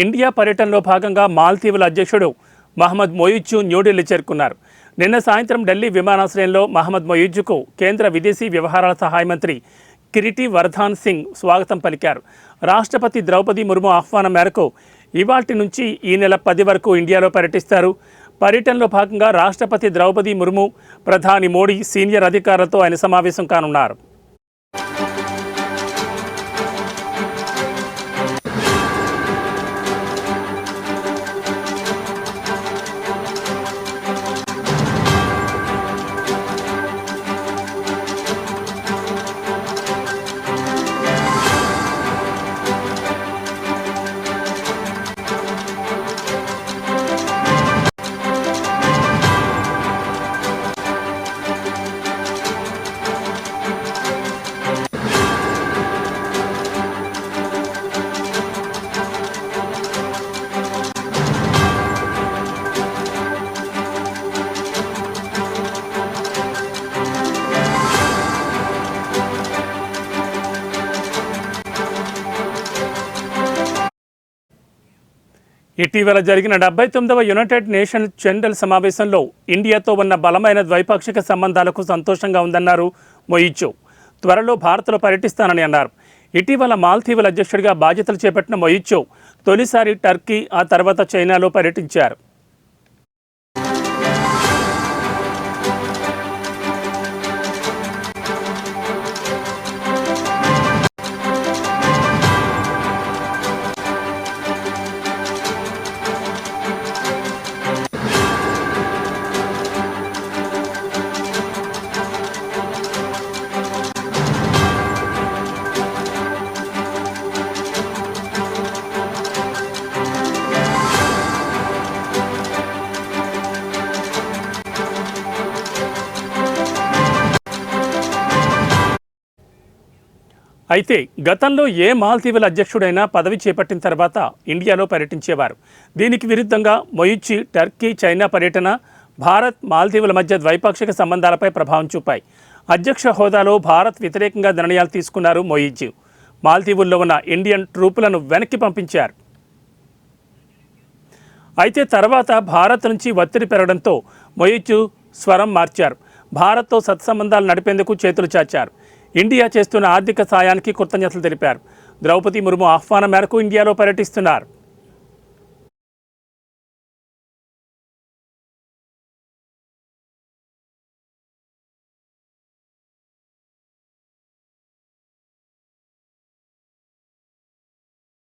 India పర్యటనలో భాగంగా మాల్దీవుల అధ్యక్షుడు మహమ్మద్ మొయిజ్జు న్యూఢిల్లీ చేరుకున్నారు. నిన్న సాయంత్రం ఢిల్లీ విమానాశ్రయంలో మహమ్మద్ మొయిజ్జుకు కేంద్ర విదేశీ వ్యవహారాల సహాయ మంత్రి కిరీటి వర్ధన్ సింగ్ స్వాగతం పలికారు. రాష్ట్రపతి ద్రౌపది ముర్ము ఆహ్వానం మేరకు ఇవాల్టి నుంచి ఈ నెల 10 వరకు ఇండియాలో పర్యటిస్తారు. పర్యటనలో భాగంగా రాష్ట్రపతి ద్రౌపది ముర్ము, ప్రధాని మోడీ, సీనియర్ అధికారులతో ఆయన సమావేశం కానున్నారు. ఇటీవల జరిగిన 79వ యునైటెడ్ నేషన్స్ జనరల్ సమావేశంలో ఇండియాతో ఉన్న బలమైన ద్వైపాక్షిక సంబంధాలకు సంతోషంగా ఉందన్నారు మొయిజ్జు. త్వరలో భారత్లో పర్యటిస్తానని అన్నారు. ఇటీవల మాల్దీవుల అధ్యక్షుడిగా బాధ్యతలు చేపట్టిన మొయిజ్జు తొలిసారి టర్కీ, ఆ తర్వాత చైనాలో పర్యటించారు. అయితే గతంలో ఏ మాల్దీవుల అధ్యక్షుడైనా పదవి చేపట్టిన తర్వాత ఇండియాలో పర్యటించేవారు. దీనికి విరుద్ధంగా మొయిజ్జు టర్కీ, చైనా పర్యటన భారత్, మాల్దీవుల మధ్య ద్వైపాక్షిక సంబంధాలపై ప్రభావం చూపాయి. అధ్యక్ష హోదాలో భారత్ వ్యతిరేకంగా నిర్ణయాలు తీసుకున్నారు మొయిజ్జు. మాల్దీవుల్లో ఉన్న ఇండియన్ ట్రూపులను వెనక్కి పంపించారు. అయితే తర్వాత భారత్ నుంచి ఒత్తిడి పెరగడంతో మొయిజ్జు స్వరం మార్చారు. భారత్తో సత్సంబంధాలు నడిపేందుకు చేతులు చాచారు. ఇండియా చేస్తున్న ఆర్థిక సాయానికి కృతజ్ఞతలు తెలిపారు. ద్రౌపది ముర్ము ఆహ్వానం మేరకు ఇండియాలో పర్యటిస్తున్నారు.